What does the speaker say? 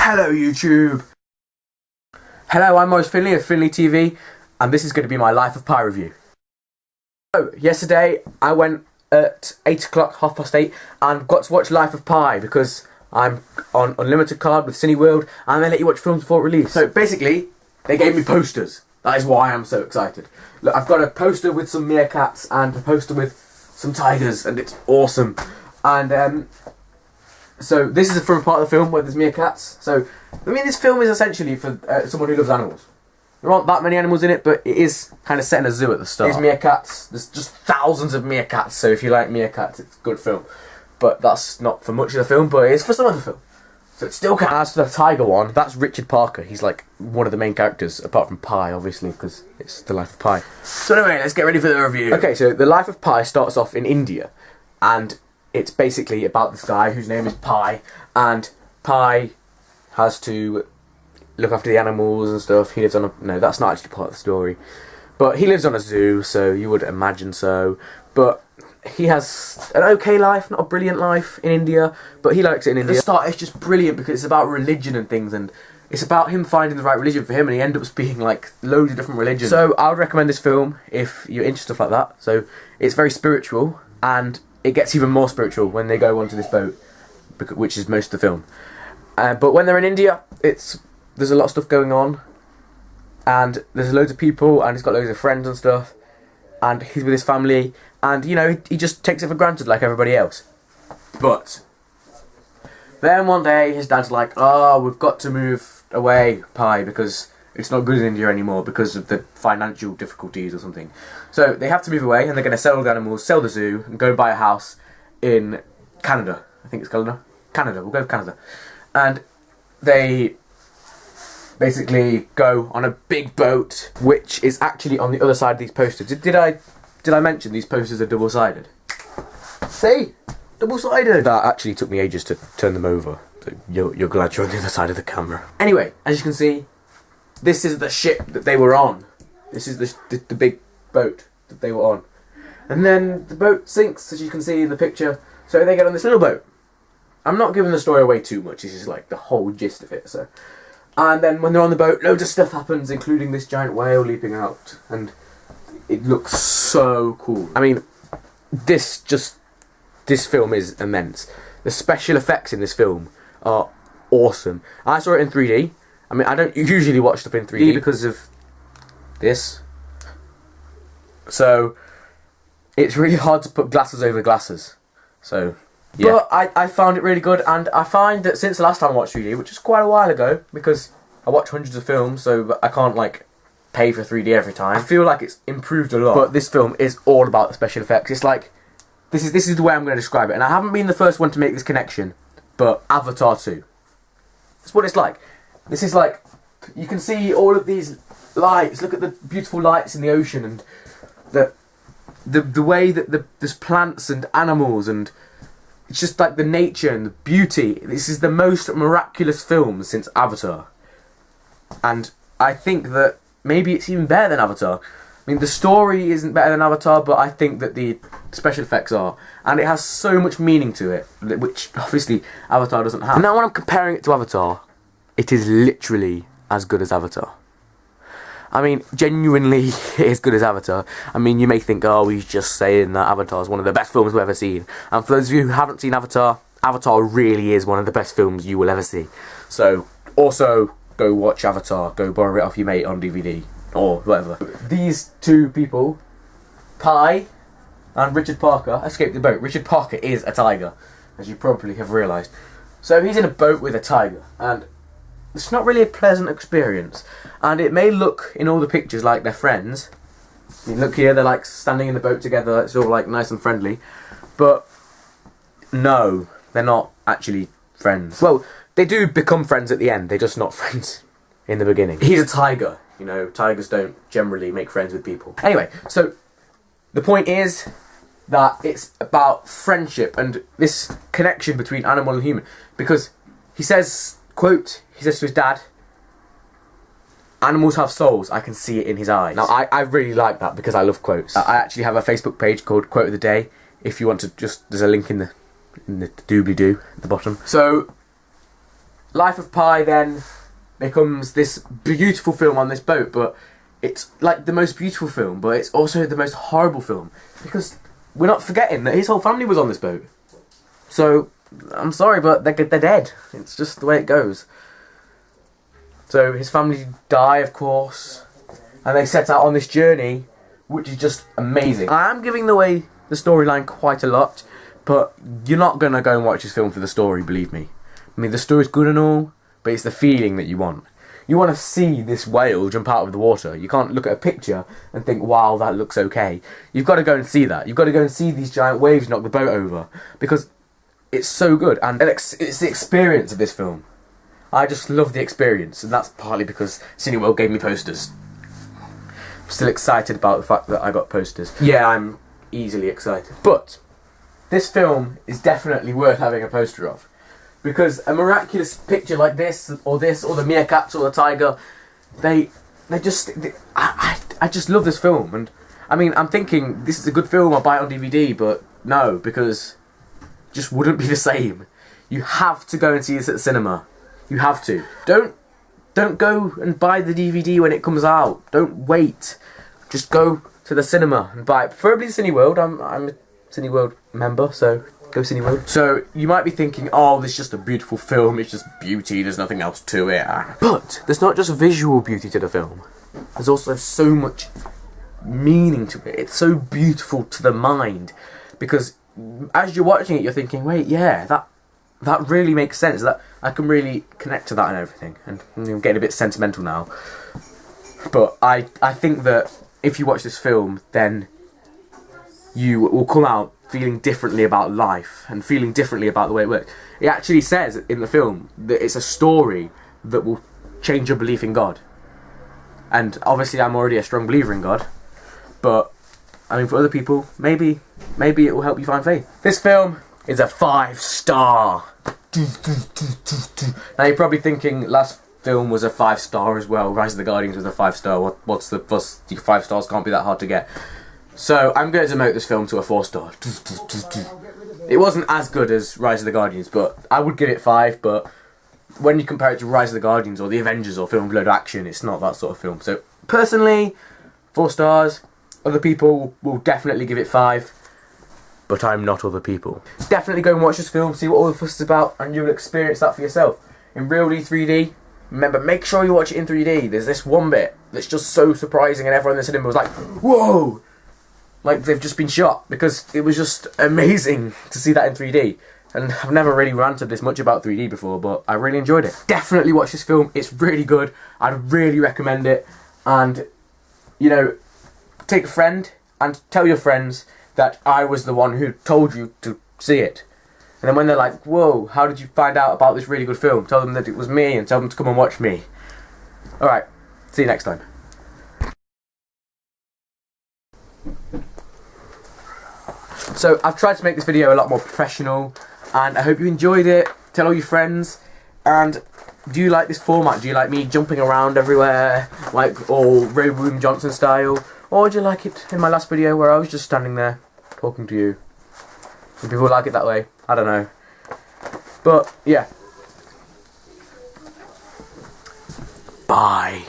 Hello YouTube! Hello, I'm Morris Findley of FindleyTV, and this is going to be my Life of Pi review. So, yesterday I went at 8 o'clock, 8:30, and got to watch Life of Pi because I'm on unlimited card with Cineworld, and they let you watch films before release. So basically, they gave me posters. That is why I'm so excited. Look, I've got a poster with some meerkats and a poster with some tigers, and it's awesome. And so this is from a part of the film where there's meerkats. So, I mean, this film is essentially for someone who loves animals. There aren't that many animals in it, but it is kind of set in a zoo at the start. There's meerkats. There's just thousands of meerkats, so if you like meerkats, it's a good film. But that's not for much of the film, but it is for some of the film. So it still counts. As for the tiger one, that's Richard Parker. He's like one of the main characters, apart from Pi, obviously, because it's the Life of Pi. So anyway, let's get ready for the review. Okay, so the Life of Pi starts off in India, and it's basically about this guy whose name is Pi, and Pi has to look after the animals and stuff. He lives on a... No, that's not actually part of the story. But he lives on a zoo, so you would imagine so. But he has an okay life, not a brilliant life in India, but he likes it in India. The start is just brilliant because it's about religion and things, and it's about him finding the right religion for him, and he ends up speaking like loads of different religions. So I would recommend this film if you're into stuff like that. So it's very spiritual, and it gets even more spiritual when they go onto this boat, which is most of the film. But when they're in India, there's a lot of stuff going on, and there's loads of people, and he's got loads of friends and stuff, and he's with his family, and you know, he just takes it for granted like everybody else. But then one day his dad's like, "Oh, we've got to move away, Pi, because it's not good in India anymore because of the financial difficulties or something." So they have to move away, and they're going to sell all the animals, sell the zoo, and go buy a house in Canada. I think it's Canada. Canada, we'll go with Canada. And they basically go on a big boat, which is actually on the other side of these posters. Did I mention these posters are double-sided? See? Double-sided! That actually took me ages to turn them over. So you're glad you're on the other side of the camera. Anyway, as you can see, this is the ship that they were on. This is the big boat that they were on. And then the boat sinks, as you can see in the picture, so they get on this little boat. I'm not giving the story away too much, this is like the whole gist of it, so. And then when they're on the boat, loads of stuff happens, including this giant whale leaping out, and it looks so cool. I mean, this film is immense. The special effects in this film are awesome. I saw it in 3D. I mean, I don't usually watch stuff in 3D because of this. So, it's really hard to put glasses over glasses. So, yeah. But I found it really good, and I find that since the last time I watched 3D, which was quite a while ago, because I watch hundreds of films, so I can't, like, pay for 3D every time. I feel like it's improved a lot. But this film is all about the special effects. It's like, this is the way I'm going to describe it. And I haven't been the first one to make this connection, but Avatar 2. That's what it's like. This is like, you can see all of these lights. Look at the beautiful lights in the ocean, and the way that there's plants and animals, and it's just like the nature and the beauty. This is the most miraculous film since Avatar. And I think that maybe it's even better than Avatar. I mean, the story isn't better than Avatar, but I think that the special effects are. And it has so much meaning to it, which obviously Avatar doesn't have. And now when I'm comparing it to Avatar, it is literally as good as Avatar. I mean, genuinely as good as Avatar. I mean, you may think, oh, he's just saying that Avatar is one of the best films we've ever seen. And for those of you who haven't seen Avatar, Avatar really is one of the best films you will ever see. So, also, go watch Avatar. Go borrow it off your mate on DVD. Or whatever. These two people, Pi and Richard Parker, escaped the boat. Richard Parker is a tiger, as you probably have realised. So he's in a boat with a tiger, and it's not really a pleasant experience. And it may look in all the pictures like they're friends. You look here, they're like standing in the boat together, it's all like nice and friendly. But no, they're not actually friends. Well, they do become friends at the end, they're just not friends in the beginning. He's a tiger. You know, tigers don't generally make friends with people. Anyway, so the point is that it's about friendship and this connection between animal and human. Because he says, quote, he says to his dad, "Animals have souls, I can see it in his eyes." Now, I really like that because I love quotes. I actually have a Facebook page called Quote of the Day. If you want to there's a link in the doobly-doo at the bottom. So, Life of Pi then becomes this beautiful film on this boat, but it's like the most beautiful film, but it's also the most horrible film, because we're not forgetting that his whole family was on this boat. So, I'm sorry, but they're dead. It's just the way it goes. So, his family die, of course, and they set out on this journey, which is just amazing. I am giving away the storyline quite a lot, but you're not going to go and watch this film for the story, believe me. I mean, the story's good and all, but it's the feeling that you want. You want to see this whale jump out of the water. You can't look at a picture and think, wow, that looks okay. You've got to go and see that. You've got to go and see these giant waves knock the boat over, because it's so good, and it's the experience of this film. I just love the experience, and that's partly because Cineworld gave me posters. I'm still excited about the fact that I got posters. Yeah, I'm easily excited. But this film is definitely worth having a poster of, because a miraculous picture like this, or the meerkats, or the tiger, I just love this film. And I mean, I'm thinking this is a good film, I'll buy it on DVD, but no, because it just wouldn't be the same. You have to go and see this at the cinema. You have to. Don't go and buy the DVD when it comes out. Don't wait. Just go to the cinema and buy it. Preferably Cineworld. I'm a Cineworld member, so go Cineworld. So you might be thinking, oh, this is just a beautiful film. It's just beauty. There's nothing else to it. But there's not just visual beauty to the film. There's also so much meaning to it. It's so beautiful to the mind, because as you're watching it, you're thinking, wait, yeah, that really makes sense. That I can really connect to that and everything. And I'm getting a bit sentimental now. But I think that if you watch this film, then you will come out feeling differently about life and feeling differently about the way it works. It actually says in the film that it's a story that will change your belief in God. And obviously I'm already a strong believer in God. But, I mean, for other people, maybe it will help you find faith. This film is a 5-star. Now you're probably thinking last film was a 5-star as well. Rise of the Guardians was a 5-star. What's the fuss? 5 stars can't be that hard to get. So I'm going to demote this film to a 4-star. It wasn't as good as Rise of the Guardians, but I would give it 5. But when you compare it to Rise of the Guardians or the Avengers or Film with a Load of Action, it's not that sort of film. So personally, 4 stars. Other people will definitely give it 5. But I'm not other people. Definitely go and watch this film, see what all the fuss is about, and you'll experience that for yourself. In real 3D, remember, make sure you watch it in 3D. There's this one bit that's just so surprising, and everyone in the cinema was like, whoa! Like they've just been shot, because it was just amazing to see that in 3D. And I've never really ranted this much about 3D before, but I really enjoyed it. Definitely watch this film, it's really good. I'd really recommend it. And, you know, take a friend and tell your friends that I was the one who told you to see it. And then when they're like, whoa, how did you find out about this really good film? Tell them that it was me and tell them to come and watch me. Alright, see you next time. So I've tried to make this video a lot more professional, and I hope you enjoyed it. Tell all your friends. And do you like this format? Do you like me jumping around everywhere, like all Ray William Johnson style? Or would you like it in my last video where I was just standing there talking to you? Do people like it that way? I don't know. But yeah. Bye.